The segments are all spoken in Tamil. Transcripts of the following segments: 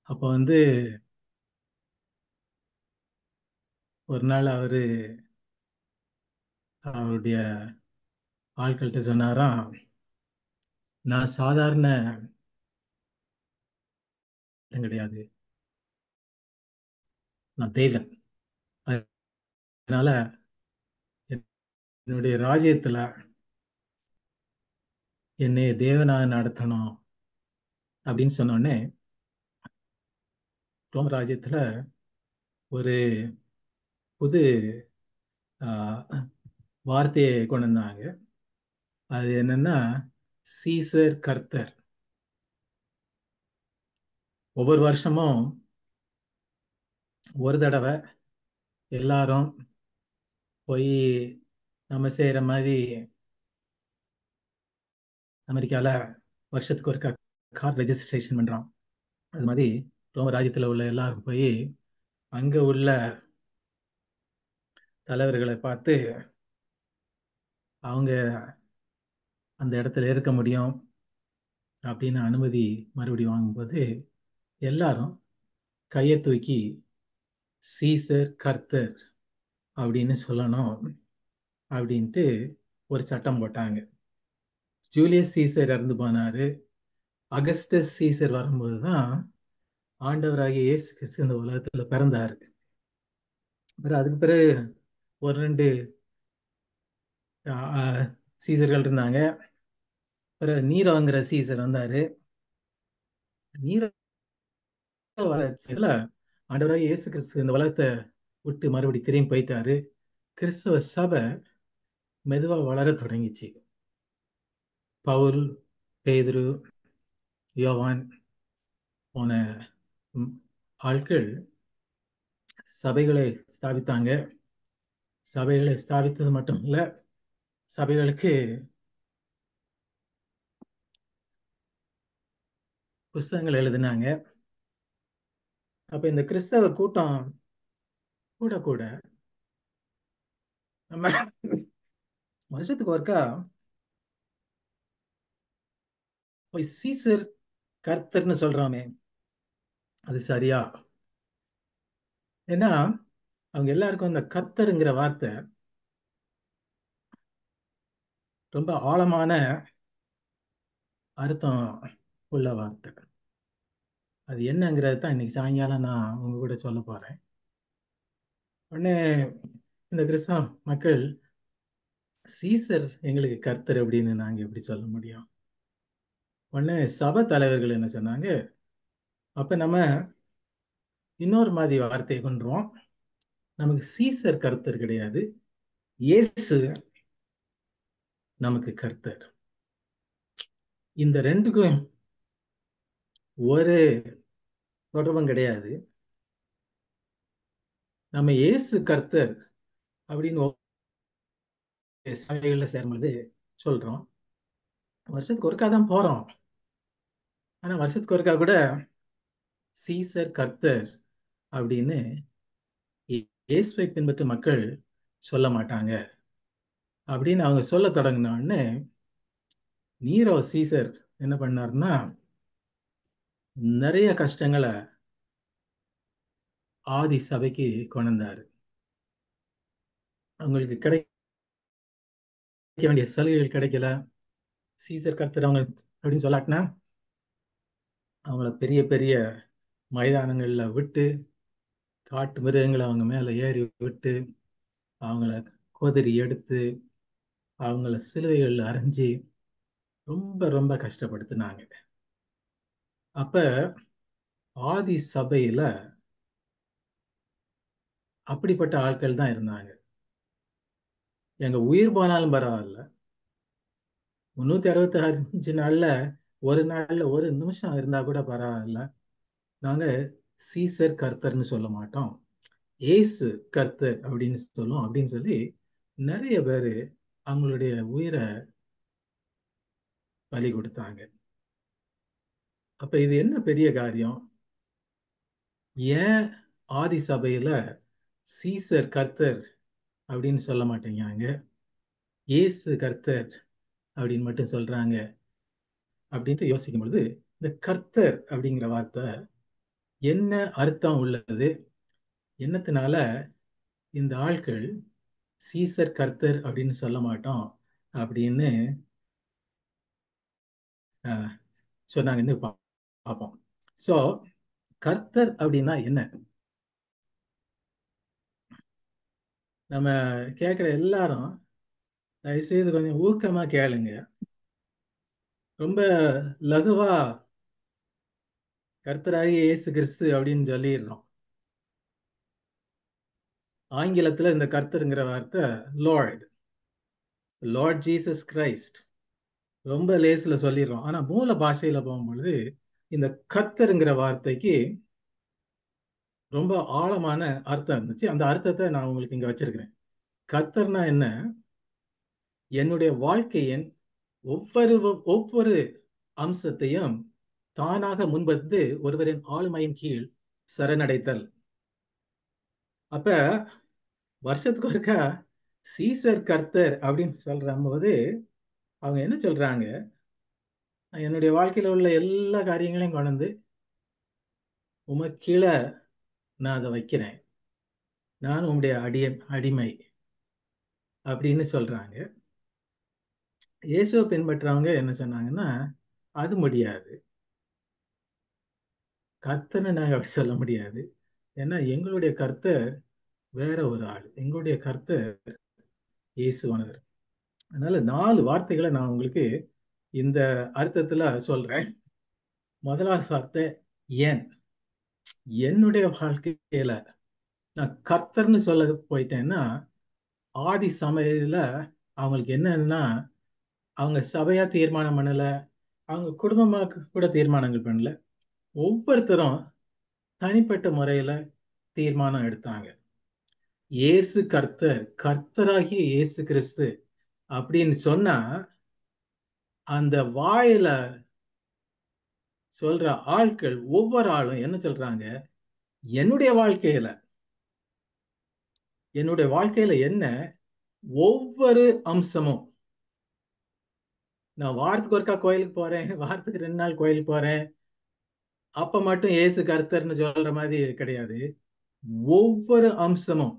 அப்போ ஒரு நாள் அவருடைய ஆட்கள்கிட்ட சொன்னாராம், நான் சாதாரண கிடையாது, நான் தேவன். அதனால என்னுடைய ராஜ்யத்துல என்னை தேவனா நடத்தணும் அப்படின்னு சொன்ன உடனே ரோம ராஜ்யத்துல ஒரு புது வார்த்தையை கொண்டு வந்தாங்க. அது என்னன்னா, சீசர் கர்த்தர். ஒவ்வொரு வருஷமும் ஒரு தடவை எல்லாரும் போய் நம்ம செய்யற மாதிரி அமெரிக்கால வருஷத்துக்கு ஒரு கார் ரெஜிஸ்ட்ரேஷன் பண்றோம். அது மாதிரி ரோம ராஜ்யத்துல உள்ள எல்லாரும் போய் அங்க உள்ள தலைவர்களை பார்த்து அவங்க அந்த இடத்துல இருக்க முடியும் அப்படின்னு அனுமதி மறுபடியும் வாங்கும்போது எல்லாரும் கையை தூக்கி சீசர் கர்த்தர் அப்படின்னு சொல்லணும் அப்படின்ட்டு ஒரு சட்டம் போட்டாங்க. ஜூலியஸ் சீசர் இறந்து போனாரு. அகஸ்டஸ் சீசர் வரும்போது தான் ஆண்டவராகிய இயேசு கிறிஸ்து இந்த உலகத்துல பிறந்தாரு. அதுக்கு பிறகு ஒரு ரெண்டு சீசர்கள் இருந்தாங்க. பிறகு நீரோங்கிற சீசர் வந்தாரு. நீரோ வர ஆண்டவராகிய இயேசு கிறிஸ்து இந்த உலகத்தை விட்டு மறுபடி திரும்பி போயிட்டாரு. கிறிஸ்தவ சபை மெதுவா வளர தொடங்கிச்சு. பவுல், பேதுரு, யோவான் போன ஆட்கள் சபைகளை ஸ்தாபித்தாங்க. சபைகளை ஸ்தாபித்தது மட்டும் இல்ல, சபைகளுக்கு புஸ்தகங்கள் எழுதினாங்க. அப்ப இந்த கிறிஸ்தவ கூட்டம் கூட கூட நம்ம வருஷத்துக்கு ஒருக்கா போய் சீசர் கர்த்தர்னு சொல்றாமே, அது சரியா? ஏன்னா அவங்க எல்லாருக்கும் அந்த கர்த்தருங்கிற வார்த்தை ரொம்ப ஆழமான அர்த்தம் உள்ள வார்த்தை. அது என்னங்கிறது தான் இன்னைக்கு சாயங்காலம் நான் உங்க கூட சொல்ல போறேன். உடனே இந்த கிறிஸ்தவ மக்கள், சீசர் எங்களுக்கு கர்த்தர் அப்படின்னு நாங்க எப்படி சொல்ல முடியும்? உடனே சபை தலைவர்கள் என்ன சொன்னாங்க, அப்ப நம்ம இன்னொரு மாதிரி வார்த்தையை கொண்டுருவோம். நமக்கு சீசர் கர்த்தர் கிடையாது, இயேசு நமக்கு கர்த்தர். இந்த ரெண்டுக்கும் ஒரு தொடர்பும் கிடையாது. நம்ம இயேசு கர்த்தர் அப்படின்னு சபைகள்ல சேரும்போது சொல்றோம். வருஷத்துக்கு ஒருக்கா தான் போறோம். ஆனா வருஷத்துக்கு ஒருக்கா கூட சீசர் கர்த்தர் அப்படின்னு இயேசுவை பின்பற்ற மக்கள் சொல்ல மாட்டாங்க அப்படின்னு அவங்க சொல்ல தொடங்கினோடனே நீரோ சீசர் என்ன பண்ணாருன்னா, நிறைய கஷ்டங்களை ஆதி சபைக்கு கொண்டு வந்தாரு. அவங்களுக்கு கிடைக்க வேண்டிய சலுகைகள் கிடைக்கல. சீசர் கர்த்தர் அவங்க அப்படின்னு சொல்லாட்டினா அவங்கள பெரிய பெரிய மைதானங்கள்ல விட்டு, காட்டு மிருகங்களை அவங்க மேல ஏறி விட்டு, அவங்கள கொதறி எடுத்து, அவங்கள சிலுவைகள்ல அரைஞ்சி ரொம்ப ரொம்ப கஷ்டப்படுத்தினாங்க. அப்ப ஆதி சபையில அப்படிப்பட்ட ஆட்கள் தான் இருந்தாங்க. எங்க உயிர் போனாலும் பரவாயில்ல, 365 நாள்ல ஒரு நாள்ல ஒரு நிமிஷம் இருந்தா கூட பரவாயில்ல, நாங்க சீசர் கர்த்தர்னு சொல்ல மாட்டோம், ஏசு கர்த்தர் அப்படின்னு சொல்லுவோம் அப்படின்னு சொல்லி நிறைய பேரு அவங்களுடைய உயிரை பலி கொடுத்தாங்க. அப்ப இது என்ன பெரிய காரியம்? ஏன் ஆதி சபையில சீசர் கர்த்தர் அப்படின்னு சொல்ல மாட்டேங்கிறாங்க, ஏசு கர்த்தர் அப்படின்னு மட்டும் சொல்றாங்க அப்படின்ட்டு யோசிக்கும் பொழுது, இந்த கர்த்தர் அப்படிங்கிற வார்த்தை என்ன அர்த்தம் உள்ளது, என்னத்தினால இந்த ஆட்கள் சீசர் கர்த்தர் அப்படின்னு சொல்ல மாட்டோம் அப்படின்னு சொன்னாங்கன்னு பார்ப்போம். ஸோ கர்த்தர் அப்படின்னா என்ன? நம்ம கேட்குற எல்லாரும் தயவுசெய்து கொஞ்சம் ஊக்கமா கேளுங்க. ரொம்ப லகுவா கர்த்தராகி இயேசு கிறிஸ்து அப்படின்னு சொல்லிடுறோம். ஆங்கிலத்துல இந்த கர்த்தருங்கிற வார்த்தை லார்ட், லார்ட் ஜீசஸ் கிரைஸ்ட், ரொம்ப லேசில் சொல்லிடுறோம். ஆனா மூல பாஷையில போகும்பொழுது இந்த கர்த்தருங்கிற வார்த்தைக்கு ரொம்ப ஆழமான அர்த்தம் இருந்துச்சு. அந்த அர்த்தத்தை நான் உங்களுக்கு இங்க வச்சிருக்கிறேன். கர்த்தர்னா என்ன? என்னுடைய வாழ்க்கையின் ஒவ்வொரு ஒவ்வொரு அம்சத்தையும் தானாக முன்வந்து ஒருவரின் ஆளுமையின் கீழ் சரணடைத்தல். அப்ப வருஷத்துக்கு ஒருக்கா சீசர் கர்த்தர் அப்படின்னு சொல்ற போது அவங்க என்ன சொல்றாங்க? என்னுடைய வாழ்க்கையில உள்ள எல்லா காரியங்களையும் கொண்டு வந்து உமக்கு கீழே நான் அதை வைக்கிறேன், நான் உங்களுடைய அடிமை அப்படின்னு சொல்றாங்க. இயேசுவை பின்பற்றவங்க என்ன சொன்னாங்கன்னா, அது முடியாது, கர்த்தனை நாங்கள் அப்படி சொல்ல முடியாது. ஏன்னா எங்களுடைய கர்த்தர் வேற ஒரு ஆள், எங்களுடைய கர்த்தர் இயேசுவானவர். அதனால 4 வார்த்தைகளை நான் உங்களுக்கு இந்த அர்த்தத்துல சொல்றேன். முதலாவது வார்த்தை ஏன். என்னுடைய வாழ்க்கையில நான் கர்த்தர்னு சொல்ல போயிட்டேன்னா, ஆதி சமயத்துல அவங்களுக்கு என்னன்னா, அவங்க சபையா தீர்மானம் பண்ணல, அவங்க குடும்பமா கூட தீர்மானங்கள் பண்ணல, ஒவ்வொருத்தரும் தனிப்பட்ட முறையில தீர்மானம் எடுத்தாங்க. இயேசு கர்த்தர், கர்த்தராகிய இயேசு கிறிஸ்து அப்படின்னு சொன்னா அந்த வாயில சொல்ற ஆட்கள் ஒவ்வொரு ஆளும் என்ன சொல்றாங்க? என்னுடைய வாழ்க்கையில, என்னுடைய வாழ்க்கையில என்ன ஒவ்வொரு அம்சமும், நான் வாரத்துக்கு ஒருக்கா கோயிலுக்கு போறேன், வாரத்துக்கு 2 நாள் கோயிலுக்கு போறேன், அப்ப மட்டும் இயேசு கர்த்தர்னு சொல்ற மாதிரி கிடையாது. ஒவ்வொரு அம்சமும்,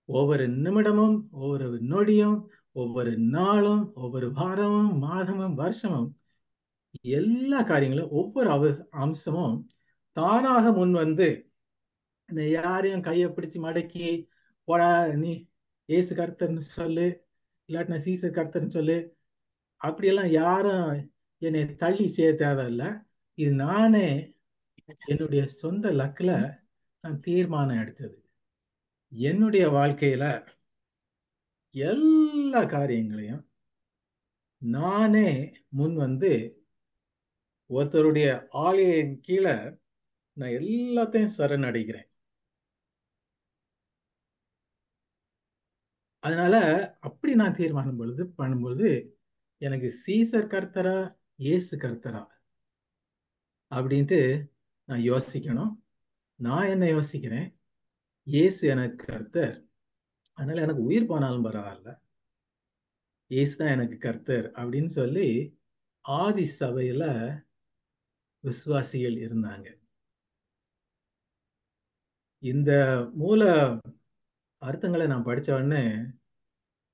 ஒவ்வொரு நிமிடமும், ஒவ்வொரு நொடியும், ஒவ்வொரு நாளும், ஒவ்வொரு வாரமும், மாதமும், வருஷமும், எல்லா காரியங்களும் ஒவ்வொரு அம்சமும் தானாக முன் வந்து யாரையும் கையை பிடிச்சு மடக்கி போடா நீ ஏசு கர்த்தர்னு சொல்லு, இல்லாட்டினா சீசர் கர்த்தர்னு சொல்லு, அப்படியெல்லாம் யாரும் என்னை தள்ளி செய்ய தேவையில்லை. இது நானே என்னுடைய சொந்த லக்கில் நான் தீர்மானம் எடுத்தது. என்னுடைய வாழ்க்கையில எல்லா காரியங்களையும் நானே முன் வந்து ஒருத்தருடைய ஆலயின் கீழே நான் எல்லாத்தையும் சரணடைகிறேன். அதனால அப்படி நான் தீர்மானம் பண்ணும்பொழுது எனக்கு சீசர் கர்த்தரா இயேசு கர்த்தரா அப்படின்ட்டு நான் யோசிக்கணும். நான் என்ன யோசிக்கிறேன்? இயேசு எனக்கு கர்த்தர், அதனால எனக்கு உயிர் போனாலும் பரவாயில்ல, இயேசு தான் எனக்கு கர்த்தர் அப்படின்னு சொல்லி ஆதி சபையில விசுவாசிகள் இருந்தாங்க. இந்த மூல அர்த்தங்களை நான் படிச்ச உடனே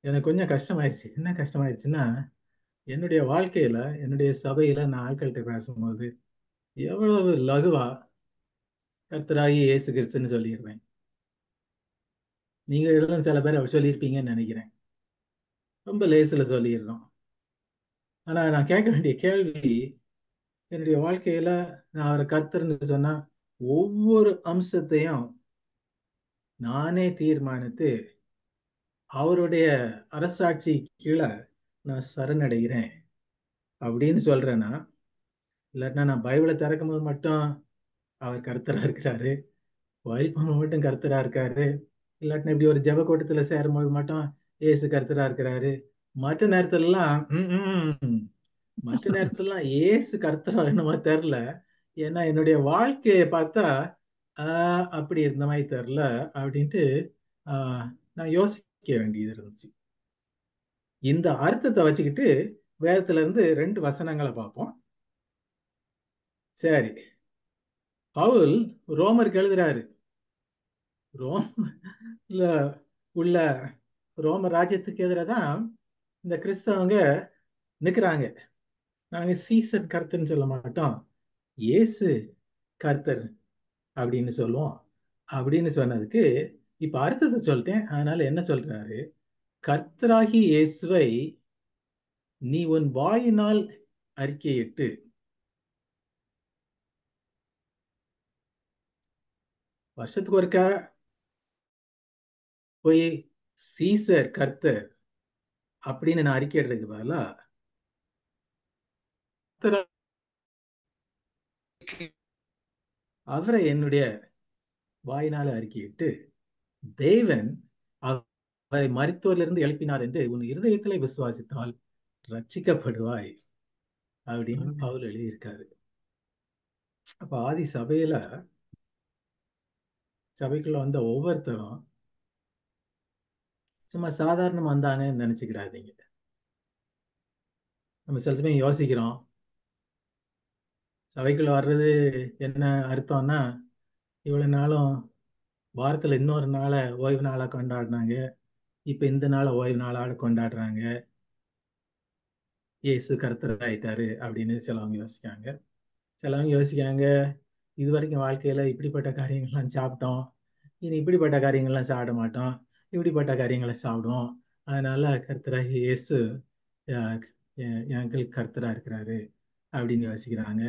எனக்கு கொஞ்சம் கஷ்டமாயிருச்சு. என்ன கஷ்டமாயிருச்சுன்னா, என்னுடைய வாழ்க்கையில என்னுடைய சபையில நான் ஆட்கள்கிட்ட பேசும்போது எவ்வளவு லகுவா கர்த்தராகி இயேசு கிறிஸ்துன்னு சொல்லிடுவேன். நீங்க இதெல்லாம் சில பேர் அப்படி சொல்லியிருப்பீங்கன்னு நினைக்கிறேன். ரொம்ப லேசில் சொல்லிடுறோம். ஆனா நான் கேட்க வேண்டிய கேள்வி, என்னுடைய வாழ்க்கையில நான் அவரை கர்த்தர்ன்னு சொன்னா ஒவ்வொரு அம்சத்தையும் நானே தீர்மானித்து அவருடைய அரசாட்சி கீழே நான் சரணடைகிறேன் அப்படின்னு சொல்றேன்னா, இல்லாட்டினா நான் பைபிளை திறக்கும் போது மட்டும் அவர் கர்த்தரா இருக்கிறாரு, கோயில் போகும்போது மட்டும் கர்த்தரா இருக்காரு, இல்லாட்டினா இப்படி ஒரு ஜெப கூட்டத்துல சேரும்போது மட்டும் ஏசு கர்த்தரா இருக்கிறாரு, மற்ற நேரத்துலலாம் மற்ற நேரத்துலலாம் ஏசு கர்த்தரா என்னமோ தெரில. ஏன்னா என்னுடைய வாழ்க்கையை பார்த்தா அப்படி இருந்த மாதிரி தெரில அப்படின்ட்டு நான் யோசிக்க வேண்டியது இருந்துச்சு. இந்த அர்த்தத்தை வச்சுக்கிட்டு வேதத்துல இருந்து 2 வசனங்களை பார்ப்போம். சரி, பவுல் ரோமருக்கு எழுதுறாரு. ரோம்ல உள்ள ரோம ராஜ்யத்துக்கு எதிராக தான் இந்த கிறிஸ்தவங்க நிற்கிறாங்க. நாங்க சீசர் கர்த்தர்ன்னு சொல்ல மாட்டோம், இயேசு கர்த்தர் அப்படின்னு சொல்லுவோம். அப்படின்னு சொன்னதுக்கு இப்ப அர்த்தத்தை சொல்லிட்டேன். அதனால என்ன சொல்றாரு? கர்த்தராகி இயேசுவை நீ உன் வாயினால் அறிக்கையிட்டு. வருஷத்துக்கு ஒருக்கா போய் சீசர் கர்த்தர் அப்படின்னு நான் அறிக்கையிடுறதுக்கு பதிலா அவரை என்னுடைய வாயினால அறிக்கையிட்டு தேவன் அவரை மரித்தோரிலிருந்து எழுப்பினார் என்று உன் இருதயத்திலே விசுவாசித்தால் ரட்சிக்கப்படுவாய் அப்படின்னு பவுல் எழுதியிருக்காரு. அப்ப ஆதி சபைக்குள்ள வந்த ஒவ்வொருத்தரும் சும்மா சாதாரணமா வந்தாங்கன்னு நினைச்சுக்கிறாதீங்க. நம்ம சில சமயம் யோசிக்கிறோம், சபைக்குள்ள வர்றது என்ன அர்த்தம்னா, இவ்வளவு நாளும் வாரத்துல இன்னொரு நாளை ஓய்வு நாளா கொண்டாடினாங்க, இப்ப இந்த நாளை ஓய்வு நாளாக கொண்டாடுறாங்க, இயேசு கர்த்தர் ஆயிட்டாரு அப்படின்னு சிலவங்க யோசிக்காங்க. சிலவங்க யோசிக்காங்க, இது வரைக்கும் வாழ்க்கையில இப்படிப்பட்ட காரியங்கள்லாம் சாப்பிட்டோம், இனி இப்படிப்பட்ட காரியங்கள்லாம் சாப்பிட மாட்டோம், இப்படிப்பட்ட காரியங்களை சாப்பிடுவோம். அதனால கர்த்தராகி இயேசு எங்களுக்கு கர்த்தரா இருக்கிறாரு அப்படின்னு யோசிக்கிறாங்க.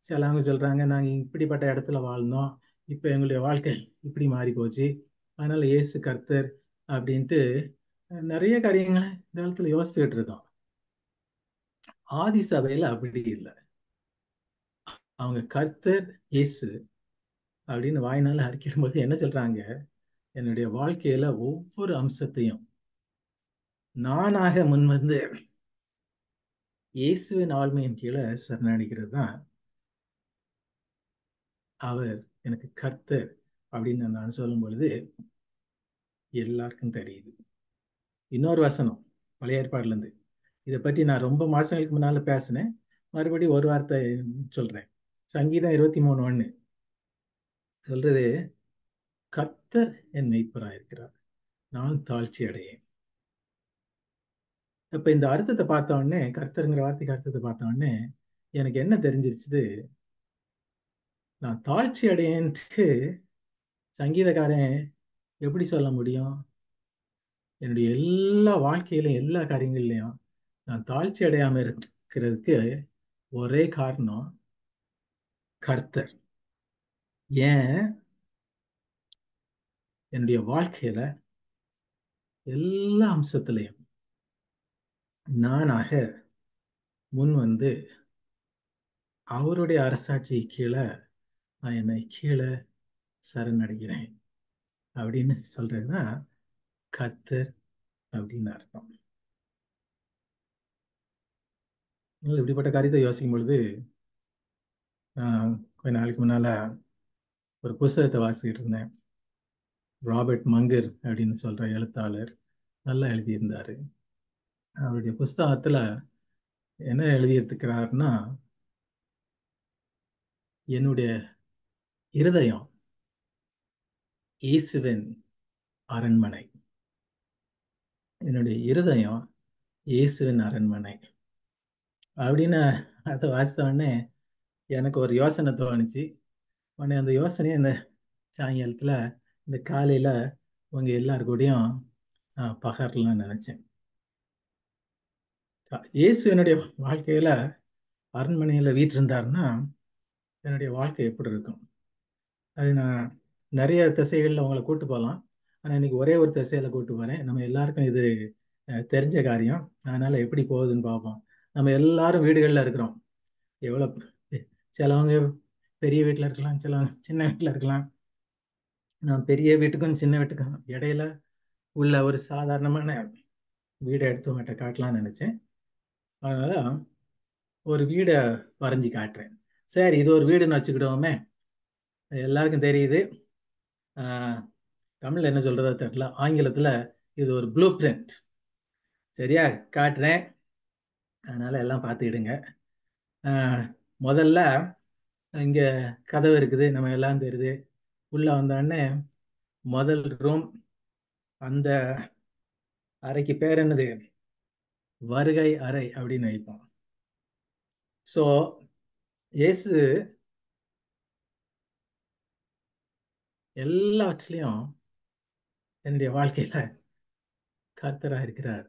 சிலவங்க சொல்றாங்க, நாங்க இப்படிப்பட்ட இடத்துல வாழ்ந்தோம், இப்ப எங்களுடைய வாழ்க்கை இப்படி மாறி போச்சு, அதனால இயேசு கர்த்தர் அப்படின்ட்டு நிறைய காரியங்களை இந்த காலத்துல யோசிச்சுட்டு இருக்கோம். ஆதி சபையில அப்படி இல்லை. அவங்க கர்த்தர் இயேசு அப்படின்னு வாய்னால அறிக்கையிடும் போது என்ன சொல்றாங்க? என்னுடைய வாழ்க்கையில ஒவ்வொரு அம்சத்தையும் நானாக முன்வந்து இயேசுவின் ஆளுமையின் கீழே சரணடைகிறது தான் அவர் எனக்கு கர்த்தர் அப்படின்னு நான் சொல்லும் பொழுது எல்லாருக்கும் தெரியுது. இன்னொரு வசனம் பழைய ஏற்பாடுல இருந்து, இதை பற்றி நான் ரொம்ப மாசங்களுக்கு முன்னால பேசினேன், மறுபடியும் ஒரு வார்த்தை சொல்றேன். சங்கீதம் 23:1 சொல்றது, கர்த்தர் என் மெய்ப்பராயிருக்கிறார், நான் தாழ்ச்சி அடையேன். இப்ப இந்த அர்த்தத்தை பார்த்த உடனே, கர்த்தருங்கிற வார்த்தைக்கு அர்த்தத்தை பார்த்த உடனே எனக்கு என்ன தெரிஞ்சிருச்சு? நான் தாழ்ச்சி அடையேன்ட்டு சங்கீதக்காரன் எப்படி சொல்ல முடியும்? என்னுடைய எல்லா வாழ்க்கையிலும் எல்லா காரியங்கள்லையும் நான் தாழ்ச்சி அடையாம இருக்கிறதுக்கு ஒரே காரணம் கர்த்தர். ஏன் என்னுடைய வாழ்க்கையில எல்லா அம்சத்திலையும் நானாக முன் வந்து அவருடைய அரசாட்சி கீழே நான் என்னை கீழே சரணடைகிறேன் அப்படின்னு சொல்றதுதான் கர்த்தர் அப்படின்னு அர்த்தம். இப்படிப்பட்ட காரியத்தை யோசிக்கும் பொழுது கொஞ்ச நாளைக்கு முன்னால ஒரு புஸ்தகத்தை வாசிக்கிட்டு இருந்தேன். ராபர்ட் மங்கர் அப்படின்னு சொல்ற எழுத்தாளர் நல்லா எழுதியிருந்தாரு. அவருடைய புஸ்தகத்துல என்ன எழுதியிருக்கிறாருன்னா, என்னுடைய இருதயம் இயேசுவின் அரண்மனை, என்னுடைய இருதயம் இயேசுவின் அரண்மனை அப்படின்னு அதை வாசித்த உடனே எனக்கு ஒரு யோசனை தோணுச்சு. உடனே அந்த யோசனையை இந்த சாயங்காலத்துல இந்த காலையில உங்க எல்லாருக்கூடையும் பகரலாம்னு நினைச்சேன். இயேசு என்னுடைய வாழ்க்கையில அரண்மனையில வீற்றிருந்தாருன்னா என்னுடைய வாழ்க்கை எப்படி இருக்கும்? அது நான் நிறைய திசைகளில் உங்களை கூட்டு போகலாம். ஆனால் இன்னைக்கு ஒரே ஒரு திசையில கூட்டு போறேன். நம்ம எல்லாருக்கும் இது தெரிஞ்ச காரியம். அதனால எப்படி போகுதுன்னு பார்ப்போம். நம்ம எல்லாரும் வீடுகளில் இருக்கிறோம். எவ்வளோ சிலவங்க பெரிய வீட்டில் இருக்கலாம், சிலவங்க சின்ன வீட்டில் இருக்கலாம். நான் பெரிய வீட்டுக்கும் சின்ன வீட்டுக்கும் இடையில உள்ள ஒரு சாதாரணமான வீடை எடுத்து உங்கள்கிட்ட காட்டலாம்னு நினைச்சேன். அதனால ஒரு வீடை வரைஞ்சி காட்டுறேன். சரி, இது ஒரு வீடுன்னு வச்சுக்கிடுவோமே. எல்லாருக்கும் தெரியுது. தமிழ்ல என்ன சொல்றதோ தெரியல, ஆங்கிலத்துல இது ஒரு ப்ளூ பிரிண்ட். சரியா? காட்டுறேன், அதனால எல்லாம் பார்த்துக்கிடுங்க. முதல்ல இங்க கதவு இருக்குது, நம்ம எல்லாம் தெரியுது. உள்ள வந்தோடனே முதல் ரூம், அந்த அறைக்கு பேர் என்னது? வருகை அறை அப்படின்னு வைப்போம். ஸோ இயேசு எல்லாவற்றிலையும் என்னுடைய வாழ்க்கையில கர்த்தரா இருக்கிறார்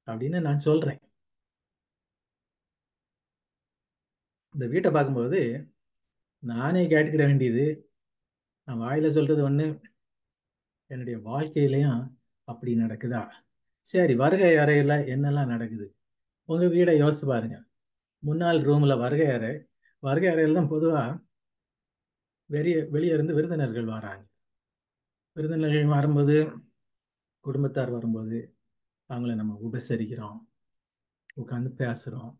அப்படின்னு நான் சொல்றேன். இந்த வீட்டை பார்க்கும்போது நானே கேட்டுக்கிட வேண்டியது, நான் வாயில சொல்றது ஒண்ணு, என்னுடைய வாழ்க்கையிலையும் அப்படி நடக்குதா? சரி, வருகை அறையில என்னெல்லாம் நடக்குது? உங்க வீடை யோசிச்சு பாருங்க. முன்னாள் ரூம்ல வருகை அறை. வருகை அறையில் தான் பொதுவா வெளியே இருந்து விருந்தினர்கள் வராங்க. விருந்தினர்கள் வரும்போது, குடும்பத்தார் வரும்போது அவங்கள நம்ம உபசரிக்கிறோம், உட்காந்து பேசுறோம்,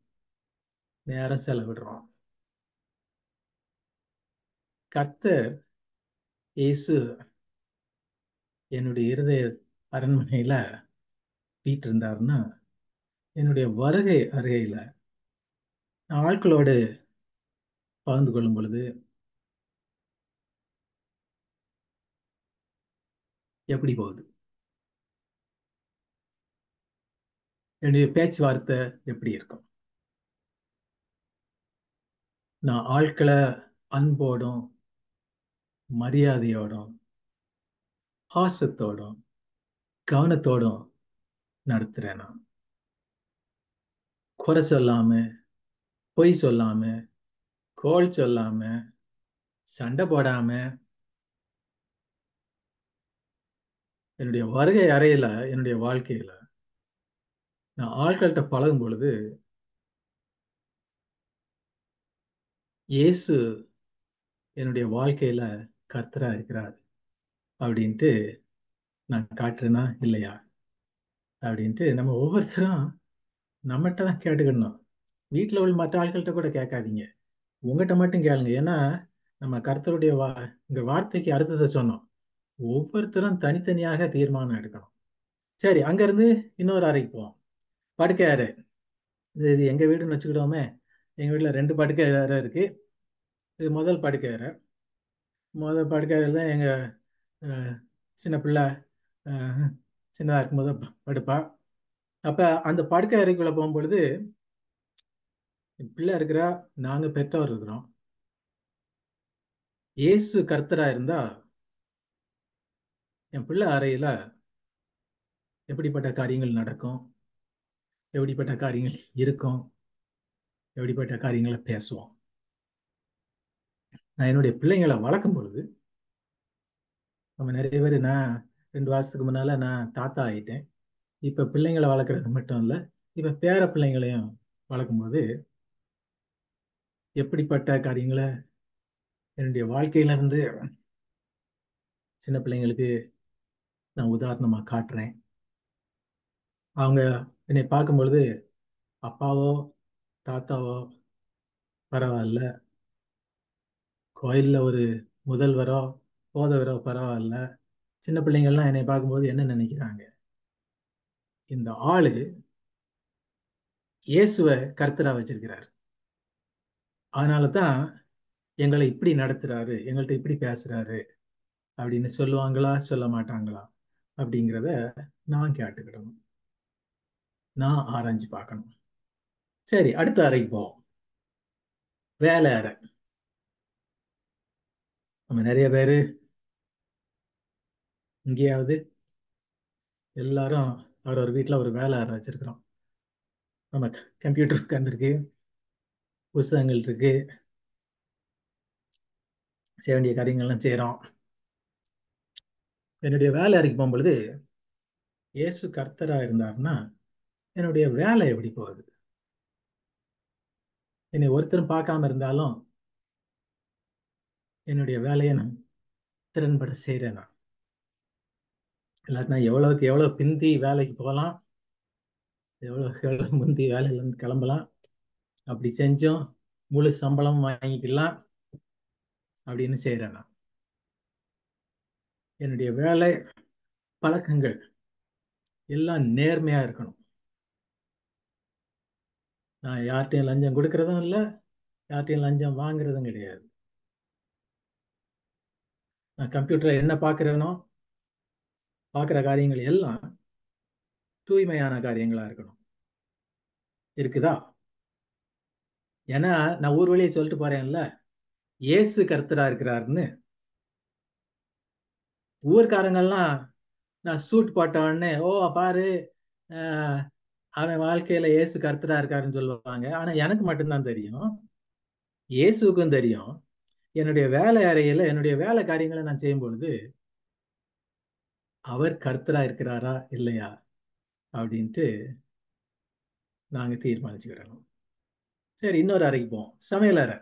நேரம் செலவிடுறோம். கர்த்தர் இயேசு என்னுடைய இருதய அரண்மனையில வீட்டு இருந்தாருன்னா, என்னுடைய வருகை அறையில நான் ஆட்களோடு பகிர்ந்து கொள்ளும் பொழுது எப்படி போகுது? என்னுடைய பேச்சுவார்த்தை எப்படி இருக்கும்? நான் ஆட்களை அன்போடும் மரியாதையோடும் பாசத்தோடும் கவனத்தோடும் நடத்துறேன். நான் குறை சொல்லாம, பொய் சொல்லாம, கோல் சொல்லாம, சண்டை போடாம, என்னுடைய வருகை அறையில என்னுடைய வாழ்க்கையில நான் ஆட்கள்கிட்ட பழகும் பொழுது இயேசு என்னுடைய வாழ்க்கையில கர்த்தரா இருக்கிறார் அப்படின்ட்டு நான் காட்டுறேனா இல்லையா அப்படின்ட்டு நம்ம ஒவ்வொருத்தரும் நம்மகிட்ட தான் கேட்டுக்கணும். வீட்டில் உள்ள மற்ற ஆட்கள்கிட்ட கூட கேட்காதீங்க, உங்ககிட்ட மட்டும் கேளுங்க. ஏன்னா நம்ம கர்த்தருடைய இந்த வார்த்தைக்கு அர்த்தத்தை சொன்னோம். ஒவ்வொருத்தரும் தனித்தனியாக தீர்மானம் எடுக்கணும். சரி, அங்கிருந்து இன்னொரு அறைக்கு போவோம். படுக்கை அறை. இது எங்க வீடுன்னு வச்சுக்கிட்டோமே. எங்க வீட்டுல 2 படுக்கை அறை இருக்கு. இது முதல் படுக்கை அறை. முதல் படுக்கை அறையில் தான் எங்க அஹ், சின்ன பிள்ளை அஹ், சின்னதா இருக்கும்போது படுப்பா. அப்ப அந்த படுக்கை அறைக்குள்ள போகும்பொழுது என் பிள்ளை இருக்கிறா, நாங்க பெற்றோர் இருக்கிறோம். இயேசு கர்த்தரா இருந்தா என் பிள்ளை அறையில எப்படிப்பட்ட காரியங்கள் நடக்கும், எப்படிப்பட்ட காரியங்கள் இருக்கும், எப்படிப்பட்ட காரியங்களை பேசுவோம். நான் என்னுடைய பிள்ளைங்களை வளர்க்கும் பொழுது, நம்ம நிறைய பேர், நான் 2 வருஷத்துக்கு முன்னால நான் தாத்தா ஆயிட்டேன். இப்ப பிள்ளைங்களை வளர்க்குறது மட்டும் இல்ல, இப்ப பேர பிள்ளைங்களையும் வளர்க்கும்போது எப்படிப்பட்ட காரியங்களை என்னுடைய வாழ்க்கையில இருந்து சின்ன பிள்ளைங்களுக்கு நான் உதாரணமா காட்டுறேன். அவங்க என்னை பார்க்கும் பொழுது அப்பாவோ தாத்தாவோ பரவாயில்ல, கோயில்ல ஒரு முதல்வரோ போதவரோ பரவாயில்ல, சின்ன பிள்ளைங்கள்லாம் என்னை பார்க்கும்போது என்ன நினைக்கிறாங்க? இந்த ஆளு இயேசுவை கர்த்தரா வச்சிருக்கிறார், அதனால தான் எங்களை இப்படி நடத்துறாரு, எங்கள்கிட்ட இப்படி பேசுறாரு அப்படின்னு சொல்லுவாங்களா சொல்ல மாட்டாங்களா அப்படிங்கிறத நான் கேட்டுக்கிடணும், நான் ஆராய்ஞ்சு பார்க்கணும். சரி, அடுத்த அறைக்கு போவோம். வேலை அறை. நம்ம நிறைய பேரு இங்கேயாவது எல்லாரும் ஒரு வீட்டில் ஒரு வேலை அறை வச்சிருக்கிறோம். நம்ம கம்ப்யூட்டர் உட்காந்துருக்கு, புஸ்தகங்கள் இருக்கு, செய்ய வேண்டிய காரியங்கள்லாம் செய்கிறோம். என்னுடைய வேலை அறைக்கு போகும்பொழுது இயேசு கர்த்தரா இருந்தாருன்னா என்னுடைய வேலை எப்படி போகுது? என்னை ஒருத்தரும் பார்க்காம இருந்தாலும் என்னுடைய வேலையை நான் திறன்பட செய்கிறேன். நான் இல்லாட்டினா எவ்வளவுக்கு எவ்வளோ பிந்தி வேலைக்கு போகலாம், எவ்வளோக்கு எவ்வளோ முந்தி வேலையிலேருந்து கிளம்பலாம், அப்படி செஞ்சோம் முழு சம்பளம் வாங்கிக்கலாம் அப்படின்னு செய்கிறேன். நான் என்னுடைய வேலை பழக்கங்கள் எல்லாம் நேர்மையா இருக்கணும். நான் யார்கிட்டையும் லஞ்சம் கொடுக்கறதும் இல்லை, யார்ட்டையும் லஞ்சம் வாங்குறதும் கிடையாது. நான் கம்ப்யூட்டர்ல என்ன பார்க்கிறேனோ பார்க்குற காரியங்கள் எல்லாம் தூய்மையான காரியங்களா இருக்கணும். இருக்குதா? ஏன்னா நான் ஊர் வழியே சொல்லிட்டு போறேன்ல, இயேசு கர்த்தரா இருக்கிறாருன்னு. ஊர்க்காரங்கெல்லாம் நான் சூட் போட்ட உடனே, ஓ பாரு, ஆஹ், அவன் வாழ்க்கையில இயேசு கர்த்தரா இருக்காருன்னு சொல்லுவாங்க. ஆனா எனக்கு மட்டும்தான் தெரியும், இயேசுக்கும் தெரியும். என்னுடைய வேலை அறையில என்னுடைய வேலை காரியங்களை நான் செய்யும் பொழுது அவர் கர்த்தரா இருக்கிறாரா இல்லையா அப்படின்ட்டு நாங்க தீர்மானிச்சுக்கிடணும். சரி, இன்னொரு அறைக்கு போவோம், சமையல் அறை.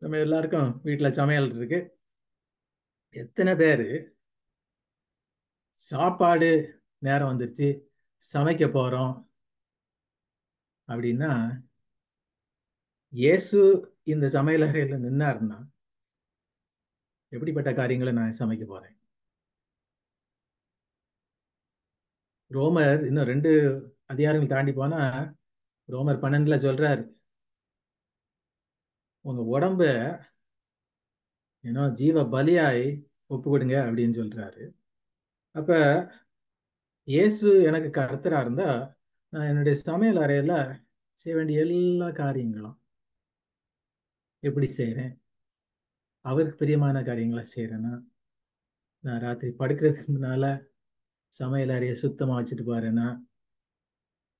நம்ம எல்லாருக்கும் வீட்டுல சமையல் இருக்கு. எத்தனை பேரு சாப்பாடு நேரம் வந்துருச்சு, சமைக்க போறோம் அப்படின்னா, இயேசு இந்த சமையல் அறையில நின்னாருன்னா எப்படிப்பட்ட காரியங்களை நான் சமைக்க போறேன்? ரோமர் இன்னும் 2 அதிகாரங்கள் தாண்டி போனா ரோமர் 12 சொல்றாரு, உங்க உடம்ப ஜீவ பலியாய் ஒப்பு கொடுங்க அப்படின்னு சொல்றாரு. அப்ப இயேசு எனக்கு கர்த்தரா இருந்தா நான் என்னுடைய சமையல் அறையில செய்ய வேண்டிய எல்லா காரியங்களும் எப்படி செய்யறேன்? அவருக்கு பிரியமான காரியங்களை செய்யறேன்னா, நான் ராத்திரி படுக்கிறதுக்கு முன்னால சமையல் அறையை சுத்தமா வச்சுட்டு போறேன்னா,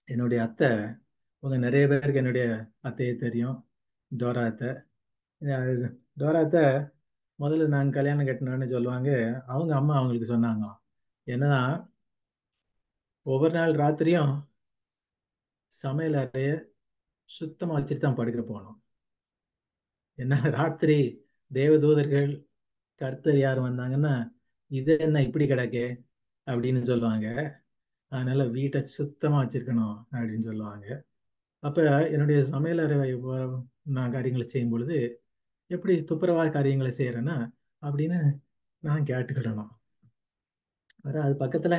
என்னுடைய அத்தை, உங்க நிறைய பேருக்கு என்னுடைய அத்தையை தெரியும், டோரா அத்தை. அஹ் டோரா அத்தை முதல்ல நான் கல்யாணம் கட்டினோன்னு சொல்லுவாங்க, அவங்க அம்மா அவங்களுக்கு சொன்னாங்க, என்னன்னா ஒவ்வொரு நாள் ராத்திரியும் சமையல் அறைய சுத்தமா வச்சுட்டு தான் படுக்க போகணும். என்ன ராத்திரி தேவதூதர்கள் கர்த்தர் யார் வந்தாங்கன்னா, இது என்ன இப்படி கிடக்கே அப்படின்னு சொல்லுவாங்க. அதனால வீட்டை சுத்தமா வச்சிருக்கணும் அப்படின்னு சொல்லுவாங்க. அப்ப என்னுடைய சமையலறை நான் காரியங்களை செய்யும் பொழுது எப்படி துப்புரவா காரியங்களை செய்யறேன்னா அப்படின்னு நான் கேட்டுக்கிடணும். வேற அது பக்கத்துல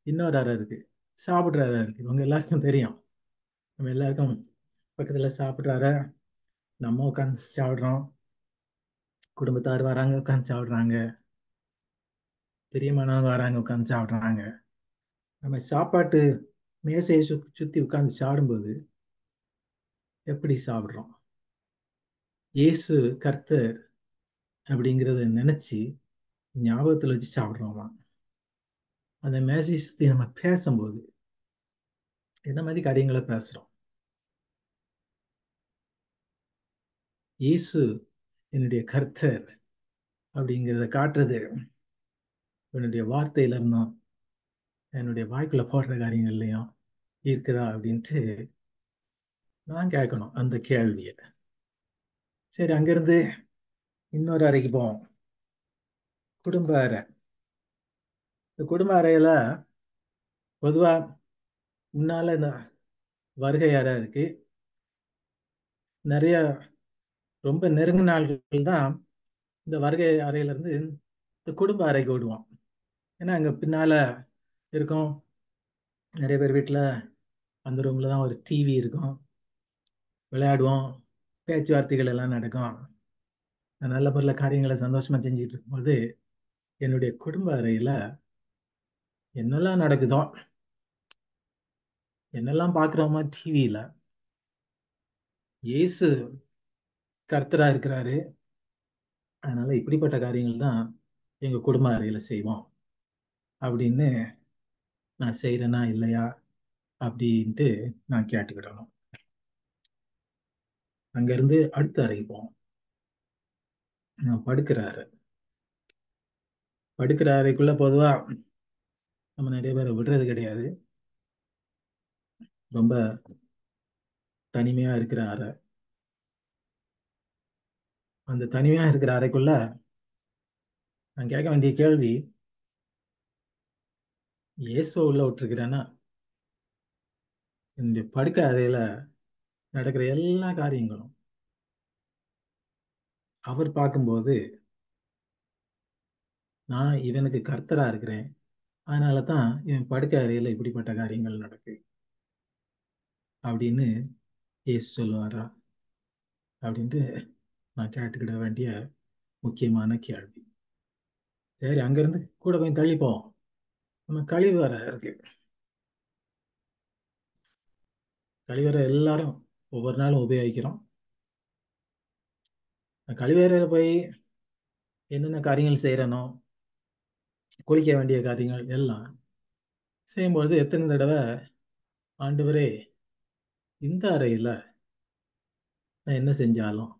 இன்னொரு அறை இருக்கு, சாப்பிடுற அறை இருக்கு. உங்க எல்லாருக்கும் தெரியும், நம்ம எல்லாருக்கும் பக்கத்துல சாப்பிடுற அறை. நம்ம உட்காந்து சாப்பிடுறோம், குடும்பத்தார் வராங்க உட்காந்து சாப்பிடுறாங்க, பிரியமானவங்க வராங்க உட்காந்து சாப்பிடுறாங்க. நம்ம சாப்பாட்டு மேசையை சுத்தி உட்கார்ந்து சாப்பிடும்போது எப்படி சாப்பிடுறோம்? இயேசு கர்த்தர் அப்படிங்கிறத நினைச்சு ஞாபகத்துல வச்சு சாப்பிடுறோமா? அந்த மேசையை சுத்தி நம்ம பேசும்போது என்ன மாதிரி காரியங்களை பேசுறோம்? இயேசு என்னுடைய கர்த்தர் அப்படிங்கிறத காட்டுறது என்னுடைய வார்த்தையில இருந்தும் என்னுடைய வாய்க்குள்ள போடுற காரியங்கள்லையும் இருக்குதா அப்படின்ட்டு நான் கேட்கணும் அந்த கேள்வியை. சரி, அங்கிருந்து இன்னொரு அறைக்கு போவோம், குடும்ப அறை. இந்த குடும்ப அறையில பொதுவா முன்னால இந்த வருகை அறை இருக்கு. நிறைய ரொம்ப நெருங்கின நாள்கள் தான் இந்த வருகை அறையில இருந்து இந்த குடும்ப அறைக்கு ஓடுவோம். ஏன்னா அங்க பின்னால இருக்கும், நிறைய பேர் வீட்டுல அந்த ரூம்ல தான் ஒரு டிவி இருக்கும், விளையாடுவோம், பேச்சுவார்த்தைகள் எல்லாம் நடக்கும். நான் நல்ல பொருள காரியங்களை சந்தோஷமா செஞ்சுட்டு இருக்கும்போது என்னுடைய குடும்ப அறையில என்னெல்லாம் நடக்குதோ, என்னெல்லாம் பாக்குறோமா டிவியில, இயேசு கர்த்தரா இருக்கிறாரு, அதனால இப்படிப்பட்ட காரியங்கள் தான் எங்க குடும்ப அறையில செய்வோம் அப்படின்னு நான் செய்யறேனா இல்லையா அப்படின்ட்டு நான் கேட்டுக்கிடணும். அங்கிருந்து அடுத்த அறைக்கு போவோம், நான் படுக்கிற படுக்கிற அறைக்குள்ள பொதுவா நம்ம நிறைய பேரை விடுறது கிடையாது. ரொம்ப தனிமையா இருக்கிற அறை. அந்த தனிமையா இருக்கிற அறைக்குள்ள நான் கேட்க வேண்டிய கேள்வி, இயேசுவை உள்ள விட்டுருக்கிறேன்னா என்னுடைய படுக்க அறையில நடக்கிற எல்லா காரியங்களும் அவர் பார்க்கும்போது நான் இவனுக்கு கர்த்தரா இருக்கிறேன், அதனால தான் இவன் படுக்க அறையில இப்படிப்பட்ட காரியங்கள் நடக்கு அப்படின்னு இயேசு சொல்லுவாரா? அப்படின்ட்டு நான் கேட்டுக்கிட வேண்டிய முக்கியமான கேள்வி. சரி, அங்கிருந்து கூட போய் தள்ளிப்போம். நம்ம கழிவறை இருக்கு. கழிவறை எல்லாரும் ஒவ்வொரு நாளும் உபயோகிக்கிறோம். கழிவறையில போய் என்னென்ன காரியங்கள் செய்யறனோ, குளிக்க வேண்டிய காரியங்கள் எல்லாம் செய்யும்பொழுது எத்தனை தடவை, ஆண்டவரே, இந்த அறையில நான் என்ன செஞ்சாலும்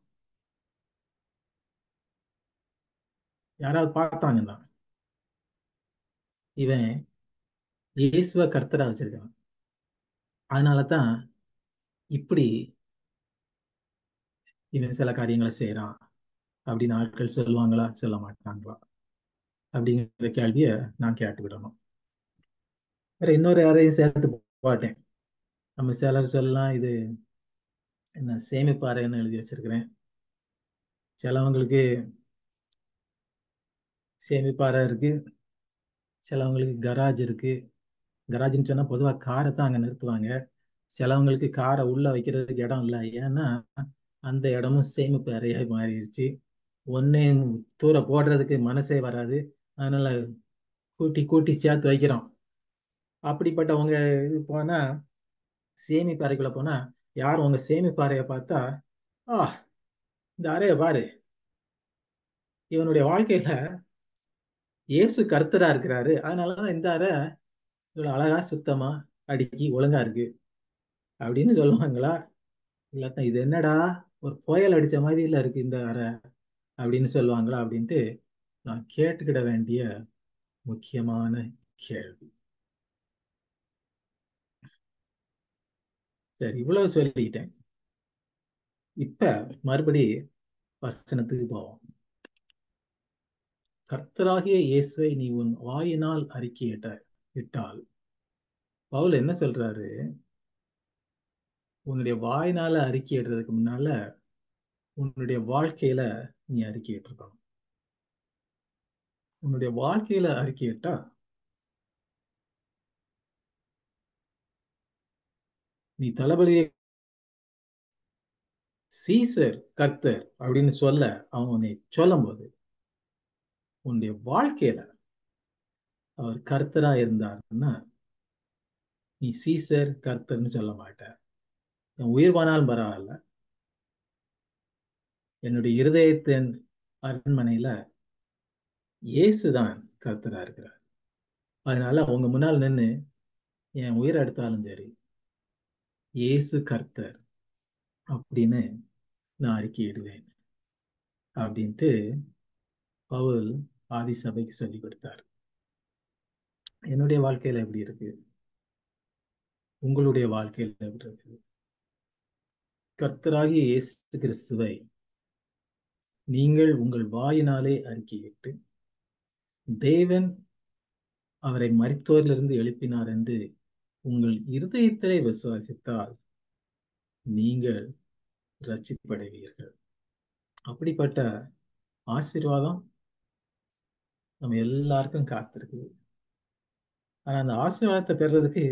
யாராவது பார்த்தாங்கன்னா இவன் இயேசுவ கர்த்தரா வச்சிருக்கான், அதனாலதான் இப்படி இவன் சில காரியங்களை செய்யறான் அப்படின்னு ஆட்கள் சொல்லுவாங்களா, சொல்ல மாட்டாங்களா அப்படிங்கிற கேள்வியை நான் கேட்டுக்கிடணும். வேற இன்னொரு யாரையும் சேர்த்து பாட்டேன். நம்ம சிலர் சொல்லலாம், இது என்ன சேமிப்பாறைன்னு எழுதி வச்சிருக்கிறேன். சிலவங்களுக்கு சேமிப்பாறை இருக்கு, சிலவங்களுக்கு கராஜ் இருக்கு. கராஜ்னு சொன்னா பொதுவாக காரை தான் அங்க நிறுத்துவாங்க. சிலவங்களுக்கு காரை உள்ள வைக்கிறதுக்கு இடம் இல்லை, ஏன்னா அந்த இடமும் சேமிப்பு அறையா மாறிடுச்சு. ஒன்னே தூர போடுறதுக்கு மனசே வராது, அதனால கூட்டி கூட்டி சேர்த்து வைக்கிறோம். அப்படிப்பட்டவங்க இது போனா, சேமிப்பு அறைக்குள்ள போனா யாரும் உங்க சேமிப்பு அறையை பார்த்தா, ஆ, இந்த அறையை பாரு, இவனுடைய வாழ்க்கையில இயேசு கர்த்தரா இருக்கிறாரு, அதனாலதான் இந்த அறை இவ்வளவு அழகா சுத்தமா அடுக்கி ஒழுங்கா இருக்கு அப்படின்னு சொல்லுவாங்களா? இல்லாட்டா இது என்னடா, ஒரு புயல் அடிச்ச மாதிரி இல்ல இருக்கு இந்த அறை அப்படின்னு சொல்லுவாங்களா அப்படின்ட்டு நான் கேட்டுக்கிட வேண்டிய முக்கியமான கேள்வி. சரி, இவ்வளவு சொல்லிட்டேன். இப்ப மறுபடி வசனத்துக்கு போவோம். கர்த்தராகிய இயேசுவை நீ உன் வாயினால் அறிக்கையிட்ட விட்டால், பவுல் என்ன சொல்றாரு, உன்னுடைய வாயினால அறிக்கையிடுறதுக்கு முன்னால உன்னுடைய வாழ்க்கையில நீ அறிக்கையிட்டு இருக்கணும். உன்னுடைய வாழ்க்கையில அறிக்கையிட்டா நீ தளபதியை சீசர் கர்த்தர் அப்படின்னு சொல்ல அவன் உன்னை சொல்லும் போது உன்னுடைய வாழ்க்கையில அவர் கர்த்தரா இருந்தாருன்னா நீ சீசர் கர்த்தர்னு சொல்ல மாட்ட. என் உயிர் போனாலும் பரவாயில்ல, என்னுடைய இருதயத்தின் அரண்மனையில இயேசுதான் கர்த்தரா இருக்கிறார், அதனால உங்க முன்னால் நின்று என் உயிர் எடுத்தாலும் சரி இயேசு கர்த்தர் அப்படின்னு நான் அறிக்கையிடுவேன் அப்படின்ட்டு பவுல் ஆதி சபைக்கு சொல்லி கொடுத்தார். என்னுடைய வாழ்க்கையில எப்படி இருக்கு, உங்களுடைய வாழ்க்கையில எப்படி இருக்கு? கர்த்தராகிய இயேசு கிறிஸ்துவை நீங்கள் உங்கள் வாயினாலே அறிக்கையிட்டு தேவன் அவரை மரித்தோரிலிருந்து எழுப்பினார் என்று உங்கள் இருதயத்திலே விசுவாசித்தால் நீங்கள் ரட்சிப்படைவீர்கள். அப்படிப்பட்ட ஆசீர்வாதம் நம்ம எல்லாருக்கும் காத்திருக்கு. ஆனா அந்த ஆசீர்வாதத்தை பெறுறதுக்கு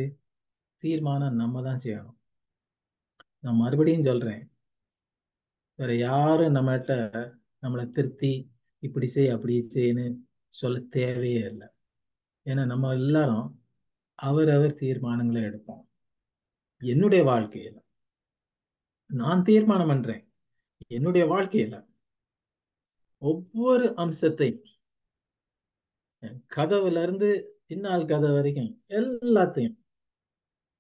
தீர்மானம் நம்ம தான் செய்யணும். நான் மறுபடியும் சொல்றேன், வேற யாரும் நம்மகிட்ட நம்மளை திருத்தி இப்படி செய் அப்படி செய்யன்னு சொல்ல தேவையே இல்லை. ஏன்னா நம்ம எல்லாரும் அவரவர் தீர்மானங்களை எடுப்போம். என்னுடைய வாழ்க்கையில நான் தீர்மானம் பண்றேன், என்னுடைய வாழ்க்கையில ஒவ்வொரு அம்சத்தையும், கதவுல இருந்து பின்னால் கதவு வரைக்கும் எல்லாத்தையும்,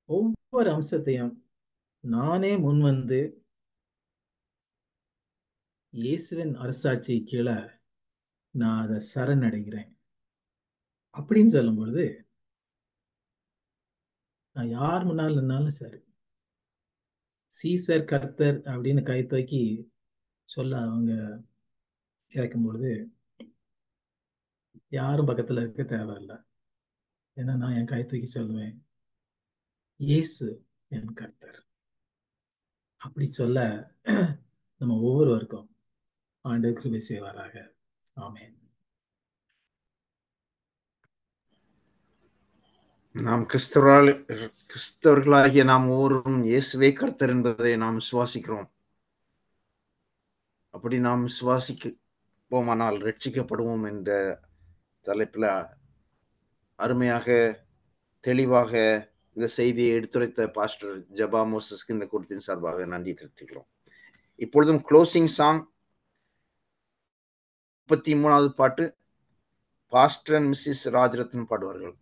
ஒவ்வொரு அம்சத்தையும் நானே முன் வந்து இயேசுவின் அரசாட்சி கீழே நான் அதை சரணடைகிறேன் அப்படின்னு சொல்லும் பொழுது நான் யார் முன்னால் நின்னாலும் சரி, சீசர் கர்த்தர் அப்படின்னு கை தூக்கி சொல்ல அவங்க கேட்கும் பொழுது யாரும் பக்கத்துல இருக்க தேவையில்லை. ஏன்னா நான் என் கை தூக்கி சொல்லுவேன், இயேசு என் கர்த்தர் அப்படி சொல்ல நம்ம ஒவ்வொருவருக்கும் ஆண்டவர் கிருபை செய்வாராக. ஆமென். நாம் கிறிஸ்தவர்களாகிய நாம் ஒவ்வொருவரும் இயேசுவே கர்த்தர் என்பதை நாம் விசுவாசிக்கிறோம். அப்படி நாம் விசுவாசிப்போமானால் ரட்சிக்கப்படுவோம் என்ற தலைப்பில் அருமையாக தெளிவாக இந்த செய்தியை எடுத்துரைத்த பாஸ்டர் ஜபா மோசஸ்க்கு இந்த கூட்டத்தின் சார்பாக நன்றி தெரிவித்துக்கிறோம். இப்பொழுதும் க்ளோசிங் சாங் 33வது பாட்டு பாஸ்டர் அண்ட் மிஸ்ஸஸ் ராஜரத்னம் பாடுவார்கள்.